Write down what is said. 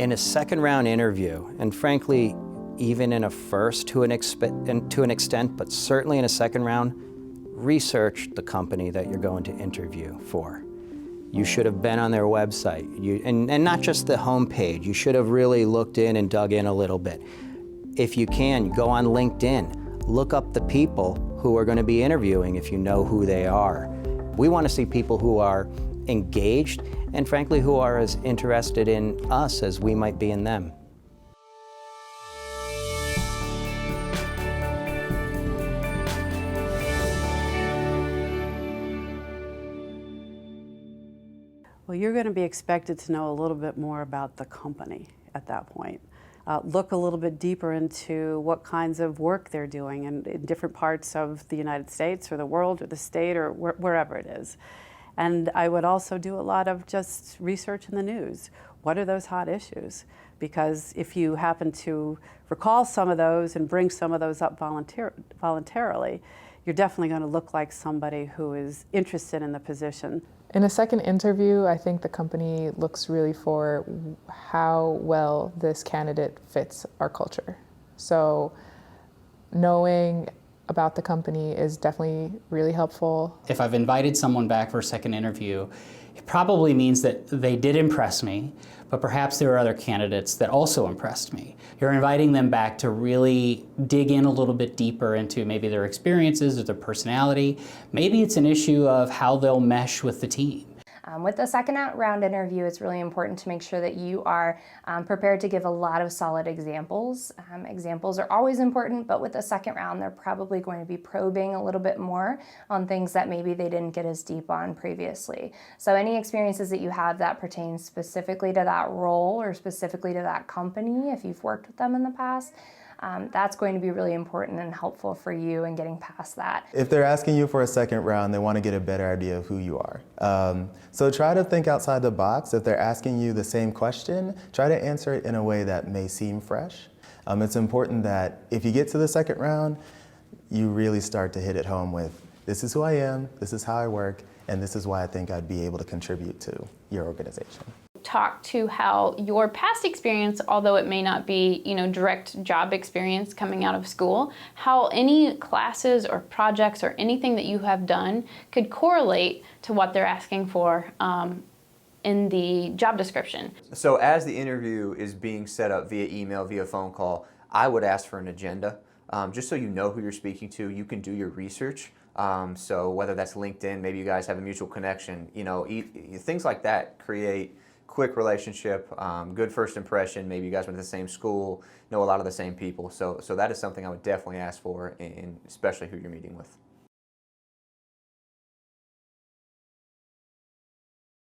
In a second round interview, and frankly, even in a first to an extent, but certainly in a second round, research the company that you're going to interview for. You should have been on their website, and not just the homepage. You should have really looked in and dug in a little bit. If you can, go on LinkedIn, look up the people who are going to be interviewing if you know who they are. We want to see people who are engaged and frankly who are as interested in us as we might be in them. Well, you're going to be expected to know a little bit more about the company at that point. Look a little bit deeper into what kinds of work they're doing in different parts of the United States or the world or the state or wherever it is. And I would also do a lot of just research in the news. What are those hot issues? Because if you happen to recall some of those and bring some of those up voluntarily, you're definitely going to look like somebody who is interested in the position. In a second interview, I think the company looks really for how well this candidate fits our culture. So knowing about the company is definitely really helpful. If I've invited someone back for a second interview, it probably means that they did impress me, but perhaps there are other candidates that also impressed me. You're inviting them back to really dig in a little bit deeper into maybe their experiences or their personality. Maybe it's an issue of how they'll mesh with the team. With the second round interview, it's really important to make sure that you are prepared to give a lot of solid examples. Examples are always important, but with the second round, they're probably going to be probing a little bit more on things that maybe they didn't get as deep on previously. So any experiences that you have that pertain specifically to that role or specifically to that company, if you've worked with them in the past, that's going to be really important and helpful for you in getting past that. If they're asking you for a second round, they want to get a better idea of who you are. So try to think outside the box. If they're asking you the same question, try to answer it in a way that may seem fresh. It's important that if you get to the second round, you really start to hit it home with, this is who I am, this is how I work, and this is why I think I'd be able to contribute to your organization. Talk to how your past experience, although it may not be, direct job experience coming out of school, how any classes or projects or anything that you have done could correlate to what they're asking for in the job description. So as the interview is being set up via email, via phone call, I would ask for an agenda, just so you know who you're speaking to. You can do your research. So whether that's LinkedIn, maybe you guys have a mutual connection, things like that create quick relationship, good first impression. Maybe you guys went to the same school, know a lot of the same people. So that is something I would definitely ask for, and especially who you're meeting with.